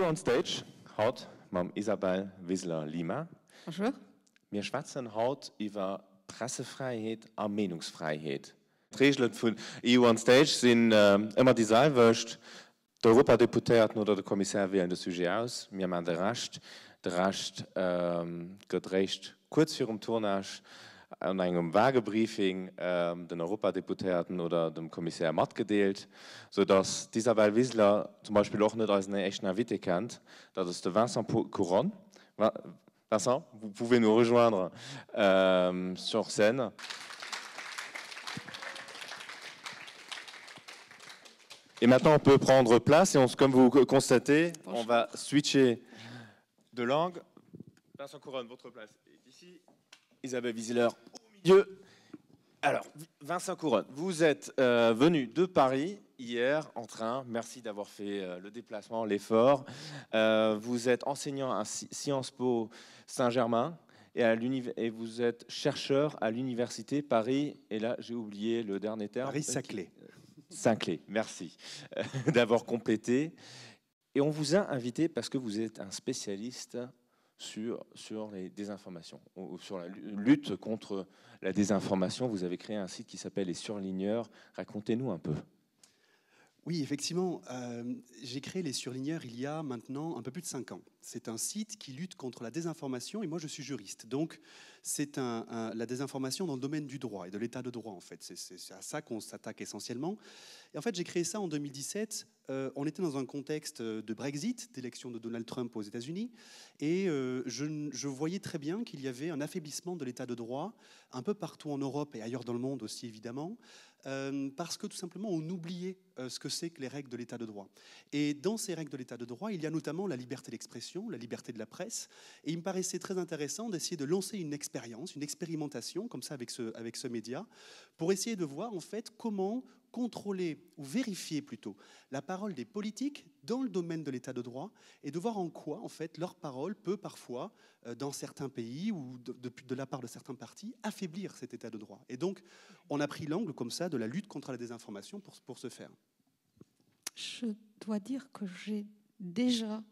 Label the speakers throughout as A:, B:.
A: on Stage haut mam Isabel Wissler-Lima.
B: Bonjour.
A: Wir schwatzen haut über Pressefreiheit und Meinungsfreiheit. Die Regeln von EU on Stage sind immer dieselben. Der Europadeputierten oder der Kommissar wählen das Sujet aus. Wir machen den Rest. Der Rest geht recht kurz vor dem Tournage an einem Wagebriefing den Europadeputierten oder dem Kommissar mitgedeelt, sodass Isabel Wissler zum Beispiel auch nicht als eine echte Invité kennt. Das ist der Vincent Couronne. Vincent, vous pouvez nous rejoindre sur scène. Et maintenant, on peut prendre place et comme vous constatez, on va switcher de langue. Vincent Couronne, votre place est ici. Isabelle Wissler au milieu. Alors, Vincent Couronne, vous êtes venu de Paris hier en train. Merci d'avoir fait le déplacement, l'effort. Vous êtes enseignant à Sciences Po Saint-Germain et vous êtes chercheur à l'université Paris. Et là, j'ai oublié le dernier terme.
C: Paris-Saclay.
A: Saclay, merci d'avoir complété. Et on vous a invité parce que vous êtes un spécialiste sur les désinformations, ou sur la lutte contre la désinformation. Vous avez créé un site qui s'appelle Les Surligneurs. Racontez-nous un peu.
C: Oui, effectivement, j'ai créé Les Surligneurs il y a maintenant un peu plus de 5 ans. C'est un site qui lutte contre la désinformation et moi je suis juriste. Donc c'est la désinformation dans le domaine du droit et de l'état de droit en fait. C'est à ça qu'on s'attaque essentiellement. Et en fait j'ai créé ça en 2017. On était dans un contexte de Brexit, d'élection de Donald Trump aux États-Unis et je voyais très bien qu'il y avait un affaiblissement de l'état de droit un peu partout en Europe et ailleurs dans le monde aussi évidemment. Parce que tout simplement on oubliait ce que c'est que les règles de l'état de droit. Et dans ces règles de l'état de droit, il y a notamment la liberté d'expression, la liberté de la presse. Et il me paraissait très intéressant d'essayer de lancer une expérience, une expérimentation comme ça avec ce média, pour essayer de voir en fait comment contrôler ou vérifier plutôt la parole des politiques dans le domaine de l'état de droit et de voir en quoi en fait leur parole peut parfois dans certains pays ou de la part de certains partis affaiblir cet état de droit. Et donc on a pris l'angle comme ça de la lutte contre la désinformation pour ce faire.
B: Je dois dire que j'ai déjà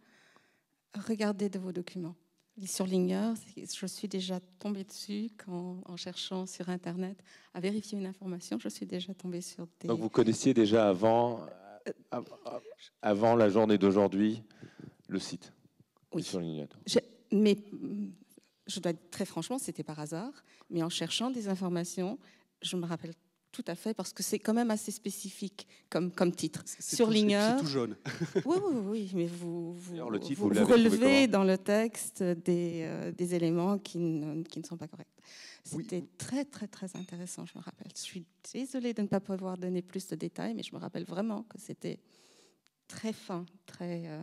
B: regardé de vos documents. Les surligneurs, je suis déjà tombée dessus en cherchant sur Internet à vérifier une information. Je suis déjà tombée sur des...
A: Donc vous connaissiez déjà avant la journée d'aujourd'hui le site.
B: Oui.
A: Les Surligneurs.
B: Mais je dois dire très franchement, c'était par hasard. Mais en cherchant des informations, je me rappelle tout à fait, parce que c'est quand même assez spécifique comme titre. Surligneur.
C: C'est tout jaune.
B: Oui, mais vous
A: relevez
B: comment dans le texte des éléments qui ne sont pas corrects. C'était très, très, très intéressant, je me rappelle. Je suis désolée de ne pas pouvoir donner plus de détails, mais je me rappelle vraiment que c'était très fin, très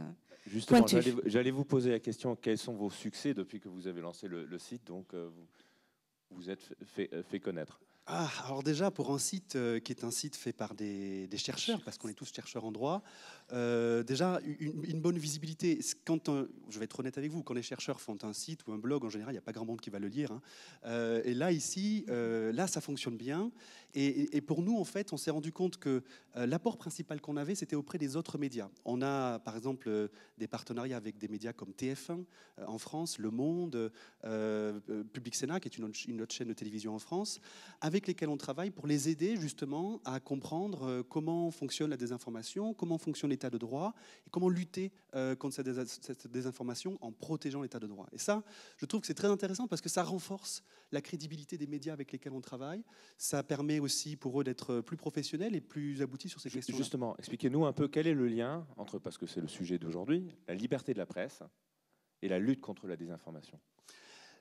A: Justement,
B: pointu.
A: j'allais vous poser la question, quels sont vos succès depuis que vous avez lancé le site, donc vous êtes fait connaître.
C: Alors déjà, pour un site qui est un site fait par des chercheurs, parce qu'on est tous chercheurs en droit, déjà une bonne visibilité. Je vais être honnête avec vous, quand les chercheurs font un site ou un blog, en général, il n'y a pas grand monde qui va le lire. Hein. Et là, ici, là, ça fonctionne bien. Et pour nous, en fait, on s'est rendu compte que l'apport principal qu'on avait, c'était auprès des autres médias. On a, par exemple, des partenariats avec des médias comme TF1 en France, Le Monde, Public Sénat, qui est une autre chaîne de télévision en France, avec lesquels on travaille pour les aider justement à comprendre comment fonctionne la désinformation, comment fonctionne l'état de droit et comment lutter contre cette désinformation en protégeant l'état de droit. Et ça, je trouve que c'est très intéressant parce que ça renforce la crédibilité des médias avec lesquels on travaille. Ça permet aussi pour eux d'être plus professionnels et plus aboutis sur ces questions.
A: Justement, expliquez-nous un peu quel est le lien entre, parce que c'est le sujet d'aujourd'hui, la liberté de la presse et la lutte contre la désinformation.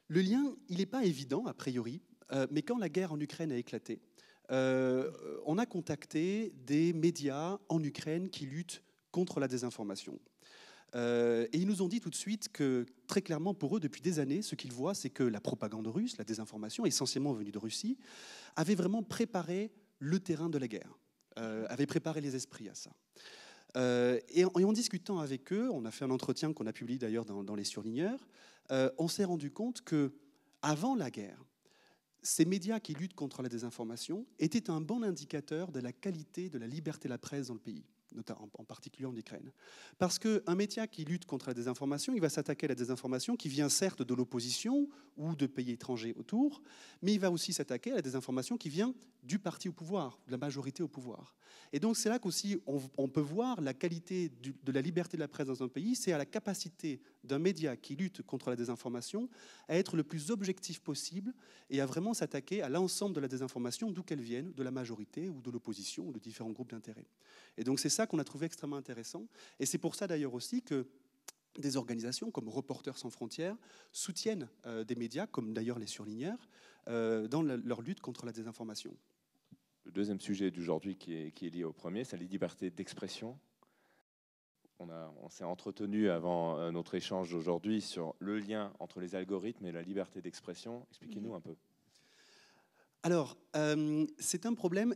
C: Le lien, il n'est pas évident a priori. Mais quand la guerre en Ukraine a éclaté, on a contacté des médias en Ukraine qui luttent contre la désinformation. Et ils nous ont dit tout de suite que, très clairement, pour eux, depuis des années, ce qu'ils voient, c'est que la propagande russe, la désinformation, essentiellement venue de Russie, avait vraiment préparé le terrain de la guerre, avait préparé les esprits à ça. Et en discutant avec eux, on a fait un entretien qu'on a publié d'ailleurs dans Les Surligneurs, on s'est rendu compte que avant la guerre, ces médias qui luttent contre la désinformation étaient un bon indicateur de la qualité de la liberté de la presse dans le pays. en particulier en Ukraine. Parce qu'un média qui lutte contre la désinformation, il va s'attaquer à la désinformation qui vient certes de l'opposition ou de pays étrangers autour, mais il va aussi s'attaquer à la désinformation qui vient du parti au pouvoir, de la majorité au pouvoir. Et donc c'est là qu'aussi on peut voir la qualité de la liberté de la presse dans un pays, c'est à la capacité d'un média qui lutte contre la désinformation à être le plus objectif possible et à vraiment s'attaquer à l'ensemble de la désinformation, d'où qu'elle vienne, de la majorité ou de l'opposition ou de différents groupes d'intérêt. Et donc c'est ça qu'on a trouvé extrêmement intéressant. Et c'est pour ça d'ailleurs aussi que des organisations comme Reporters sans frontières soutiennent des médias, comme d'ailleurs les surligneurs, dans leur lutte contre la désinformation.
A: Le deuxième sujet d'aujourd'hui qui est lié au premier, c'est la liberté d'expression. On s'est entretenu avant notre échange d'aujourd'hui sur le lien entre les algorithmes et la liberté d'expression. Expliquez-nous un peu.
C: Alors, c'est un problème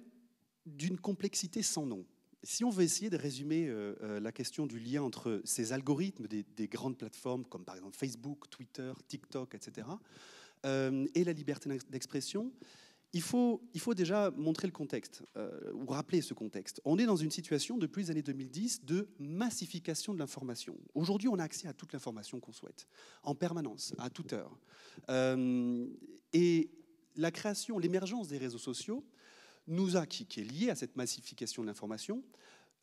C: d'une complexité sans nom. Si on veut essayer de résumer la question du lien entre ces algorithmes des grandes plateformes, comme par exemple Facebook, Twitter, TikTok, etc., et la liberté d'expression, il faut déjà montrer le contexte, ou rappeler ce contexte. On est dans une situation depuis les années 2010 de massification de l'information. Aujourd'hui, on a accès à toute l'information qu'on souhaite, en permanence, à toute heure. Et la création, l'émergence des réseaux sociaux, qui est liée à cette massification de l'information,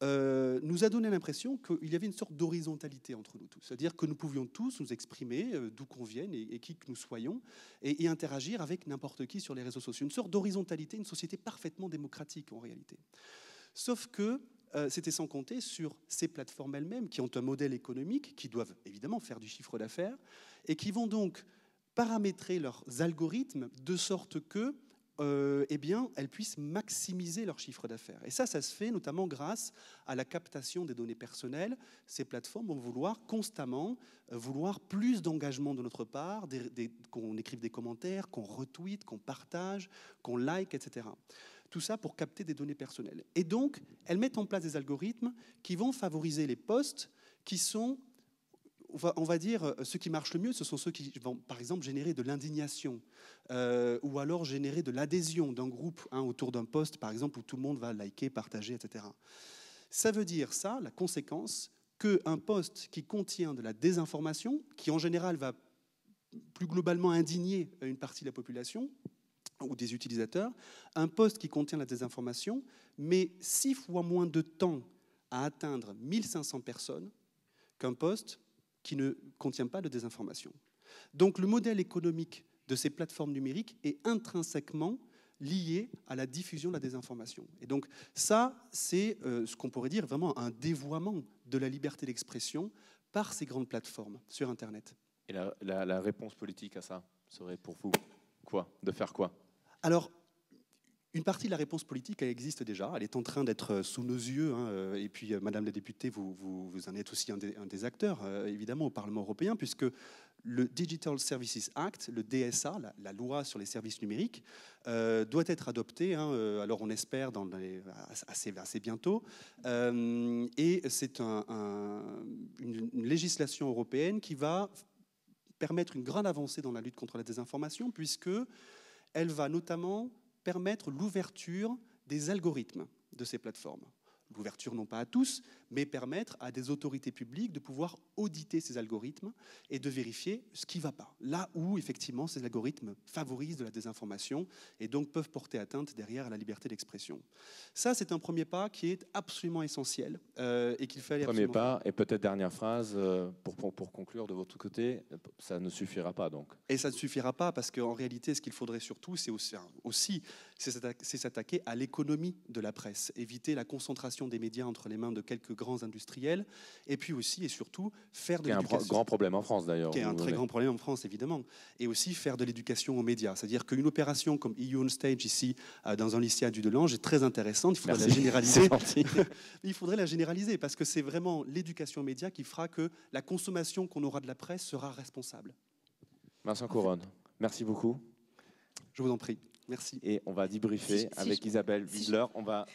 C: nous a donné l'impression qu'il y avait une sorte d'horizontalité entre nous tous. C'est-à-dire que nous pouvions tous nous exprimer d'où qu'on vienne et qui que nous soyons et interagir avec n'importe qui sur les réseaux sociaux. Une sorte d'horizontalité, une société parfaitement démocratique en réalité. Sauf que c'était sans compter sur ces plateformes elles-mêmes qui ont un modèle économique, qui doivent évidemment faire du chiffre d'affaires et qui vont donc paramétrer leurs algorithmes de sorte que eh bien, elles puissent maximiser leur chiffre d'affaires. Et ça se fait notamment grâce à la captation des données personnelles. Ces plateformes vont vouloir constamment plus d'engagement de notre part, qu'on écrive des commentaires, qu'on retweet, qu'on partage, qu'on like, etc. Tout ça pour capter des données personnelles. Et donc, elles mettent en place des algorithmes qui vont favoriser les posts qui sont... On va dire, ceux qui marchent le mieux, ce sont ceux qui vont, par exemple, générer de l'indignation ou alors générer de l'adhésion d'un groupe autour d'un post, par exemple, où tout le monde va liker, partager, etc. Ça veut dire ça, la conséquence, qu'un post qui contient de la désinformation, qui en général va plus globalement indigner une partie de la population ou des utilisateurs, un post qui contient de la désinformation met 6 fois moins de temps à atteindre 1500 personnes qu'un post qui ne contient pas de désinformation. Donc le modèle économique de ces plateformes numériques est intrinsèquement lié à la diffusion de la désinformation. Et donc ça, c'est ce qu'on pourrait dire vraiment un dévoiement de la liberté d'expression par ces grandes plateformes sur Internet.
A: Et la réponse politique à ça serait pour vous quoi? De faire quoi?
C: Alors, une partie de la réponse politique, elle existe déjà, elle est en train d'être sous nos yeux, et puis Madame la députée, vous en êtes aussi un des acteurs, évidemment, au Parlement européen, puisque le Digital Services Act, le DSA, la loi sur les services numériques, doit être adopté, alors on espère assez bientôt, et c'est une législation européenne qui va permettre une grande avancée dans la lutte contre la désinformation, puisqu'elle va notamment permettre l'ouverture des algorithmes de ces plateformes. L'ouverture non pas à tous, mais permettre à des autorités publiques de pouvoir auditer ces algorithmes et de vérifier ce qui ne va pas. Là où, effectivement, ces algorithmes favorisent de la désinformation et donc peuvent porter atteinte derrière à la liberté d'expression. Ça, c'est un premier pas qui est absolument essentiel et qu'il fallait
A: Premier
C: absolument
A: pas, et peut-être dernière phrase, pour conclure de votre côté, ça ne suffira pas donc.
C: Et ça ne suffira pas parce qu'en réalité, ce qu'il faudrait surtout, c'est s'attaquer à l'économie de la presse, éviter la concentration des médias entre les mains de quelques grands industriels, et puis aussi et surtout faire de l'éducation.
A: Qui est un grand problème en France d'ailleurs.
C: Qui est un très grand problème en France, évidemment. Et aussi faire de l'éducation aux médias. C'est-à-dire qu'une opération comme EU on Stage ici, dans un lycée à Dudelange, est très intéressante. Il faudrait la généraliser. Il faudrait la généraliser parce que c'est vraiment l'éducation aux médias qui fera que la consommation qu'on aura de la presse sera responsable.
A: Vincent Couronne, merci beaucoup.
C: Je vous en prie. Merci.
A: Et on va débriefer avec Isabelle Wisler.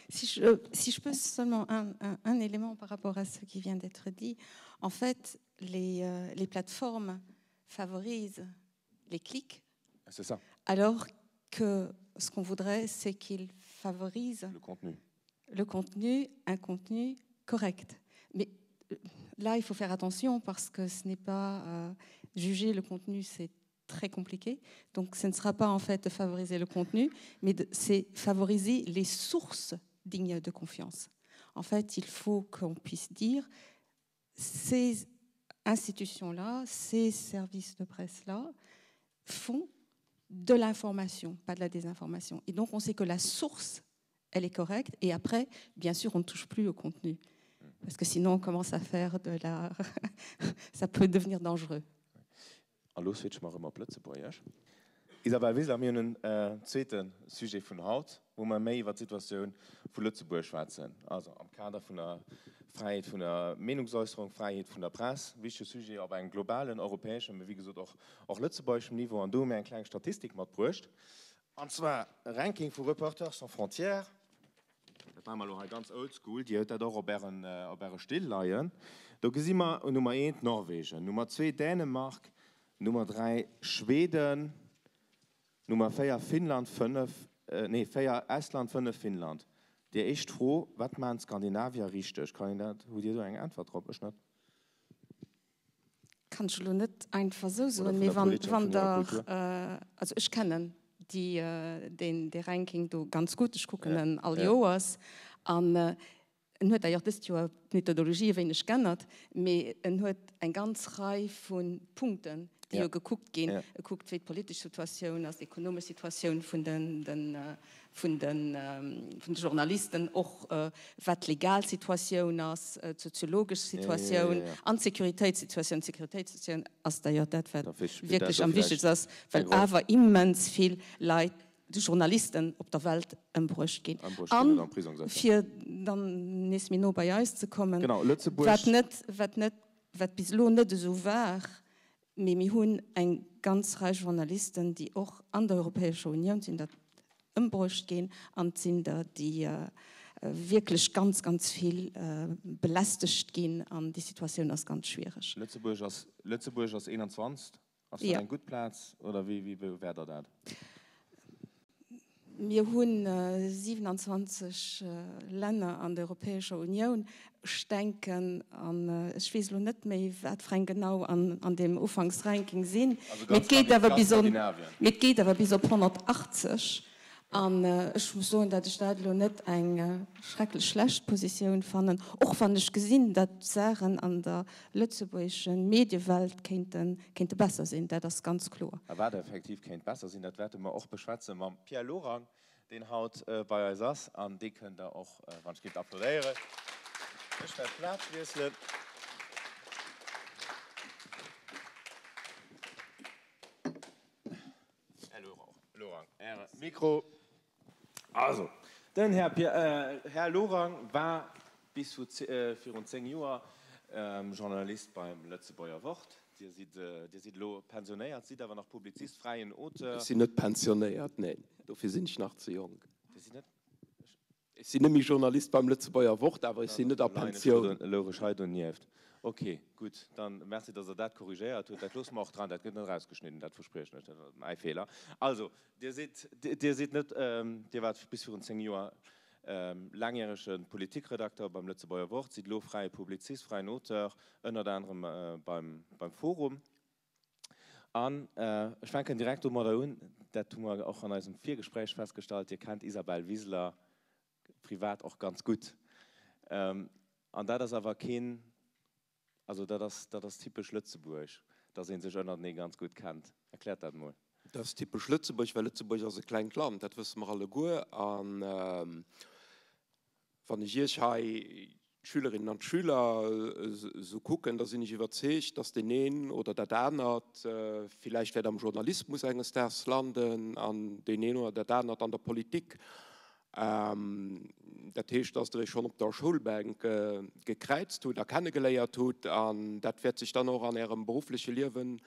B: Si je peux seulement un élément par rapport à ce qui vient d'être dit. En fait, les plateformes favorisent les clics.
A: C'est ça.
B: Alors que ce qu'on voudrait, c'est qu'ils favorisent
A: le contenu.
B: Un contenu correct. Mais là, il faut faire attention parce que ce n'est pas juger le contenu, c'est très compliqué. Donc, ce ne sera pas en fait de favoriser le contenu, mais c'est favoriser les sources dignes de confiance. En fait, il faut qu'on puisse dire ces institutions-là, ces services de presse-là font de l'information, pas de la désinformation. Et donc, on sait que la source, elle est correcte. Et après, bien sûr, on ne touche plus au contenu. Parce que sinon, on commence à faire de la... ça peut devenir dangereux.
A: Hallo, switch mal immer Plätze bei euch. Isabel Wiesler, wir haben einen zweiten Sujet von Haut, wo wir mehr über die Situation von Lützeburg schwätzen. Also am Kader von der Freiheit von der Meinungsäußerung, Freiheit von der Presse, wichtiges Sujet auf einem globalen, europäischen, wie gesagt auch Lützeburgischen Niveau. Und da haben wir eine kleine Statistik mitgebracht. Und zwar ein Ranking von Reporters sans Frontières. Das war mal ganz oldschool, die hat auch auf ihre Stillleihen. Da sehen wir Nummer 1 Norwegen, Nummer 2 Dänemark, Nummer 3 Schweden, Nummer 4 Finnland, 4 Estland, 5 Finnland. Der ist froh, was man in Skandinavien richtig. Kann ich das, wo dir so eine Antwort drauf ist?
B: Kannst du nicht einfach so sagen, also ich kenne den Ranking ganz gut, ich gucke ihn all Jahres an. Er hat ja das Jahr Methodologie wenig geändert, aber er hat eine ganze Reihe von Punkten, die geguckt gehen. Er guckt, wie die politische Situation, die ökonomische Situation von den Journalisten, auch was die Legalsituation ist, soziologische Situation, an Sicherheitssituation, also das wirklich am wichtigsten ist, weil aber immens viel Leute, die Journalisten auf der Welt Brüche gehen. Für dann nächstes Mal bei uns zu kommen,
A: genau,
B: was bislang nicht so war, aber wir haben eine ganz Reihe Journalisten, die auch an der Europäischen Union sind, Brüche gehen und sind da, die wirklich ganz, ganz viel belästigt gehen und die Situation ist ganz schwierig.
A: Lützeburg als 21, hast du einen guten Platz oder wie wäre das?
B: Wir haben 27 Länder an der Europäischen Union. Ich denke, ich weiß noch nicht mehr, was genau an dem Anfangsranking sind. Also geht aber bis auf 180. Und ich muss sagen, dass ich da nicht eine schrecklich schlechte Position fand. Auch wenn ich gesehen habe, dass Sachen an der lützeburgischen Medienwelt könnten besser sein. Das ist ganz klar.
A: Aber effektiv könnte besser sein. Das werden wir auch beschwätzen. Mit Pierre Lorang, den haut bei uns ist. Und die können da auch, wenn es geht, applaudieren. Ich werde Platz wechseln. Lorang, Mikro. Also, dann Herr Lorang war bis zu 14 Jahren Journalist beim Lützeburger Wort. Der sieht pensioniert, sieht aber noch Publizist, freien Autor.
D: Sie sind nicht pensioniert, nein. Dafür sind ich noch zu jung. Ich bin nämlich Journalist beim Lützeburger Wort, aber ich bin nicht auf Pension.
A: Okay, gut, dann merci, dass das korrigiert hat. Das lassen wir auch dran, das wird nicht rausgeschnitten, das verspreche ich nicht, das ist ein Fehler. Also, der sieht nicht, der war bis vor 10 Jahren langjähriger Politikredakteur beim Lützeburger Wort, sieht freie Publizist, freien Autor, unter anderem beim Forum. Und ich fange direkt mal da an, das haben wir auch an unserem Viergespräch festgestellt, ihr kennt Isabel Wiesler privat auch ganz gut. Und das ist aber kein... Also das ist typisch Lützeburg, dass ihn sich auch noch nicht ganz gut kennt. Erklärt das mal.
D: Das ist typisch Lützeburg, weil Lützeburg ist ein kleines Land, das wissen wir alle gut. Und wenn ich hier Schülerinnen und Schüler so gucken, da sind ich überzeugt, dass den einen oder der andere vielleicht wird am Journalismus eines des landen, an den einen oder der andere an der Politik. Das heißt, dass er schon auf der Schulbank gekreuzt hat, kennengelernt hat, und das wird sich dann auch an ihrem beruflichen Leben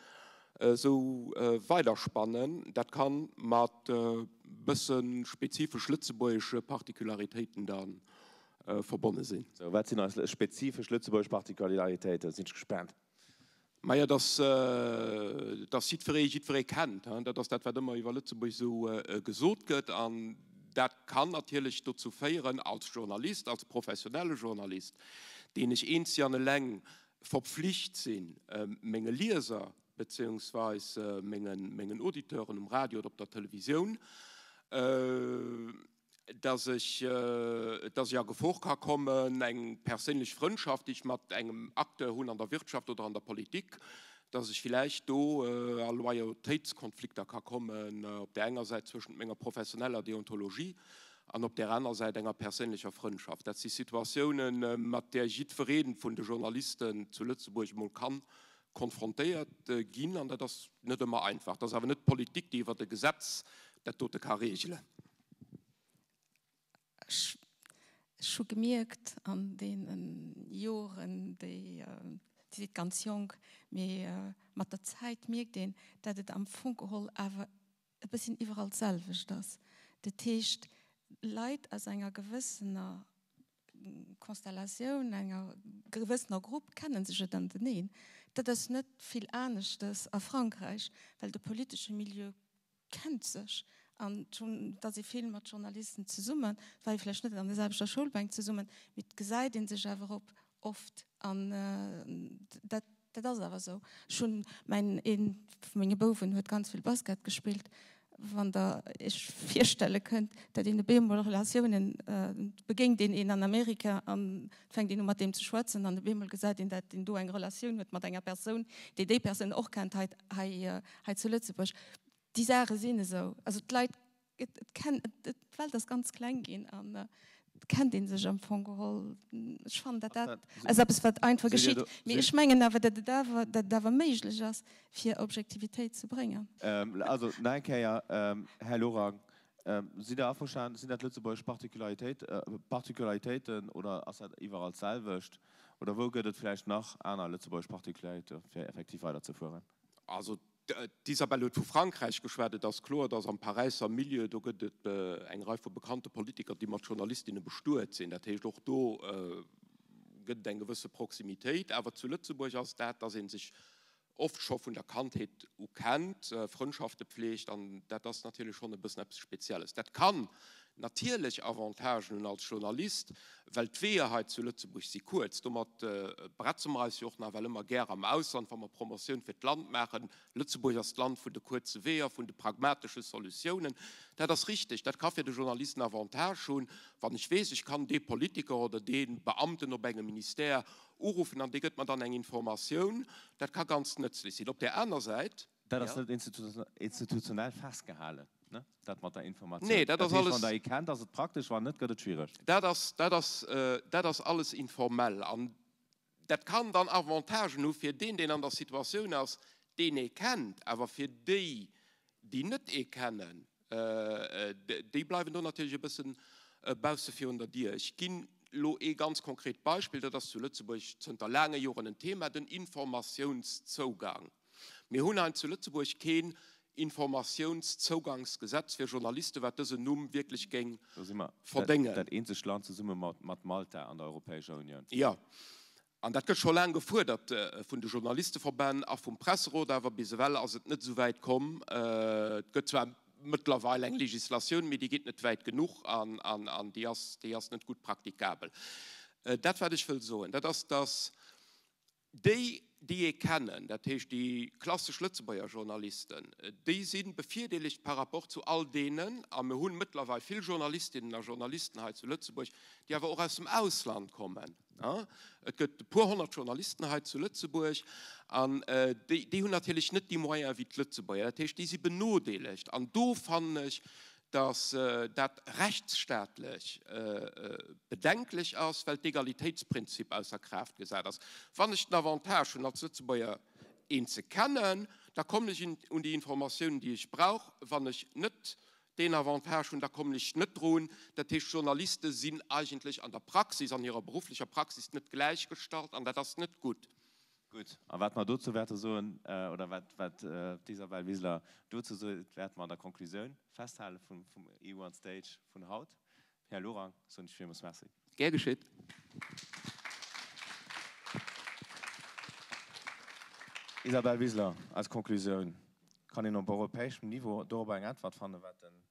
D: so weiterspannen. Das kann mit ein bisschen spezifisch lützeburgische Partikularitäten dann verbunden sein.
A: So, was sind also spezifisch lützeburgische Partikularitäten? Sind Sie gespannt?
D: Ja, das sieht für ihn kennt. Das ist das, was immer über Lützeburg so gesagt wird. das kann natürlich dazu führen, als Journalist, als professioneller Journalist, den ich eine Länge verpflichtet sind, Menge Leser bzw. Mengen Auditeuren im Radio oder auf der Television, dass ich ja gefolgt kann kommen, eine persönliche Freundschaft, ich mit einem Akteur an der Wirtschaft oder an der Politik, dass ich vielleicht da Loyalitätskonflikte kann kommen, auf der einen Seite zwischen einer professioneller Deontologie und auf der anderen Seite einer persönlicher Freundschaft. Das sind Situationen, mit der ich verreden von den Journalisten zu Lützeburg mal kann, konfrontiert gehen, und das ist nicht immer einfach. Das ist aber nicht Politik, die über das Gesetz der Tote kann regeln.
B: Ich habe gemerkt an den Jahren, die sind ganz jung, aber mit der Zeit merkt man, dass es am Funkgehol aber ein bisschen überall selber ist. Das heißt, Leute aus einer gewissen Konstellation, einer gewissen Gruppe kennen sich dann nicht. Das ist nicht viel anders als in Frankreich, weil das politische Milieu kennt sich. Und schon, dass ich viel mit Journalisten zusammen, weil ich vielleicht nicht an derselben Schulbank zusammen, mit gesagt sich aber oft an, das ist aber so. Schon meine Berufung hat ganz viel Basket gespielt, wenn da ich vorstellen könnte, dass in den Relationen beginnt in Amerika und fängt ihn mit dem zu schwatzen, und der gesagt, dass du eine Relation mit einer Person, die Person auch kennt, zu Lützeburg. Die Sachen sind so. Also die Leute, weil das ganz klein gehen, kennt ihn sich am Fongehol. Ich fand das, also es wird einfach geschieht. Ich meine aber, dass das war möglich ist, für Objektivität zu bringen.
A: Also, nein, ja, Herr Lorang, sind da verstanden, sind das Lützeburg Partikularitäten oder ist das überall selbst? Oder wo geht es vielleicht noch einer Lützeburg Partikularitäten für effektiv weiterzuführen?
D: Also, Isabelle zu Frankreich geschwert, das klar, dass am Pariser Milieu da gibt es eine Reihe von bekannten Politikern, die mit Journalistinnen bestuhlt sind. Das heißt auch da gibt eine gewisse Proximität, aber zu Lützeburg ist das, da sind sich oft schon von der Kantheit kennt, Freundschaften pflegt, und das ist natürlich schon ein bisschen etwas Spezielles. Das kann natürlich Avantagen als Journalist, weil die Wahrheit zu Lützeburg sie kurz. Du musst Bratzumreis auch weil immer gerne am Ausland, wenn wir Promotion für das Land machen. Lützeburg ist das Land von der kurzen Wege, von den pragmatischen Solutionen. Das ist richtig. Das kann für die Journalisten Avantage schon, wenn ich weiß, ich kann den Politiker oder den Beamten oder einem Minister anrufen, dann gibt man dann eine Information. Das kann ganz nützlich sein. Auf der anderen Seite.
A: Das ist nicht institutionell festgehalten. Ne? Das mit der Information.
D: Nee, das ist alles.
A: Von der kennt, dass es praktisch war, nicht gerade schwierig.
D: Das ist alles informell. Und das kann dann Avantagen nur für den an der Situation ist, den kennt, aber für die nicht kennen, die bleiben dann natürlich ein bisschen Bauste für unter dir. Ich kenne ganz konkret Beispiele, das zu Lützeburg unter langen Jahren ein Thema, den Informationszugang. Wir haben zu Lützeburg kein Informationszugangsgesetz für Journalisten, was diese Nummer wirklich gegen verdingen.
A: Das einzige Land zusammen mit Malta an der Europäischen Union.
D: Ja, und das wird schon lange gefordert von den Journalistenverbänden, auch vom Presserat, aber bisweilen, als es nicht so weit kommt, es gibt zwar mittlerweile eine Legislation, aber die geht nicht weit genug, an die ist nicht gut praktikabel. Das werde ich will so. Das ist das, die ihr kennen, das heißt die klassischen Lützeburger Journalisten, die sind befehllich par rapport zu all denen, aber wir haben mittlerweile viele Journalistinnen und Journalisten halt zu Lützeburg, die aber auch aus dem Ausland kommen. Ja? Es gibt ein paar hundert Journalisten halt zu Lützeburg, und die haben natürlich nicht die Moyen wie die Lützeburger, das heißt, die sind benoteiligt. Und da fand ich, dass das rechtsstaatlich bedenklich ist, weil das Egalitätsprinzip außer Kraft gesetzt ist. Wenn ich eine Avantage als Lützeburger zu kennen, da komme ich um die Informationen, die ich brauche. Wenn ich nicht den Avantage und da komme ich nicht dran, dass die Journalisten sind eigentlich an der Praxis, an ihrer beruflichen Praxis nicht gleichgestellt, und das ist nicht gut.
A: Gut, aber was man dazu werte so, oder was Isabelle Wiesler dazu so, wird man der Konklusion festhalten vom EU on Stage von Haut. Herr Lorang, so ein schönes Merci.
D: Gern geschehen.
A: Isabelle Wiesler, als Konklusion, kann ich noch auf europäischem Niveau darüber eine Antwort finden,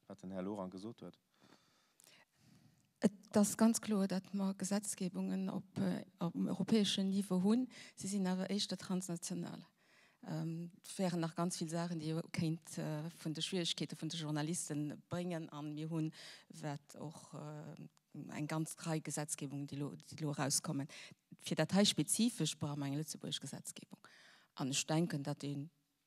A: was den Herr Lorang gesagt hat?
B: Das ist ganz klar, dass wir Gesetzgebungen auf dem europäischen Niveau haben. Sie sind aber echt transnational. Wären noch ganz viele Sachen, die kennt von den Schwierigkeiten von den Journalisten bringen an. Wir haben wird auch eine ganz drei Gesetzgebungen, die rauskommen. Für das spezifisch brauchen wir eine Lützeburgische Gesetzgebung. Und ich denke, dass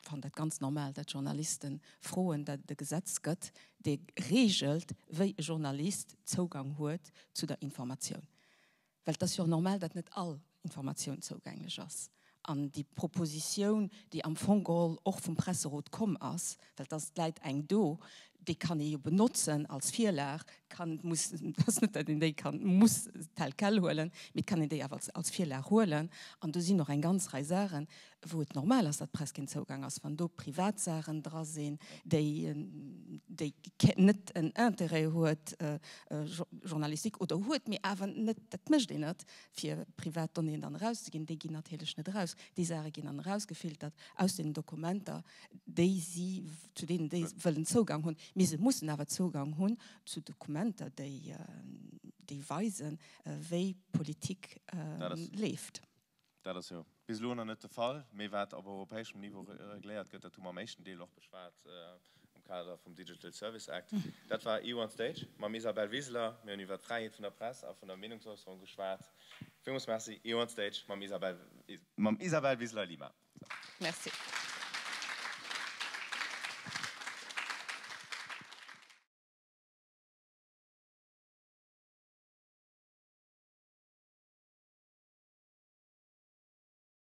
B: fand das ganz normal, dass Journalisten frohen, dass der Gesetz gibt, der regelt, wie ein Journalist Zugang hat zu der Information. Weil das ist ja normal, dass nicht alle Informationen zugänglich ist. An die Proposition, die am Fongol auch vom Presserot kommt, weil das leidt eng do, die kann ich benutzen als Vierlehrer, muss Teil holen, mit kann ich die als Vierlehrer holen. Und da sind noch ein ganz Reihe Sachen, wo es normal ist, dass Presse keinen Zugang ist. Wenn da Privatsachen dran sind, die nicht ein Interesse hat, Journalistik, oder hat mir aber nicht, das möchte ich nicht, für Privatdonnen dann rauszugehen, die gehen natürlich nicht raus. Die Sachen gehen dann rausgefiltert aus den Dokumenten, zu denen die wollen Zugang haben. Wir müssen aber Zugang haben zu Dokumenten, die weisen, wie Politik lebt.
A: Das ist ja bis noch nicht der Fall. Wir werden auf europäischem Niveau regeln, dass du am meisten Teil auch beschwert im Kader vom Digital Service Act. Das war EU on Stage. Mit Isabel Wiesler, wir haben über die Freiheit von der Presse, auch von der Meinungsäußerung geschwärzt. Vielen Dank, EU on Stage, mit Isabel Wiesler, lieber.
B: Merci.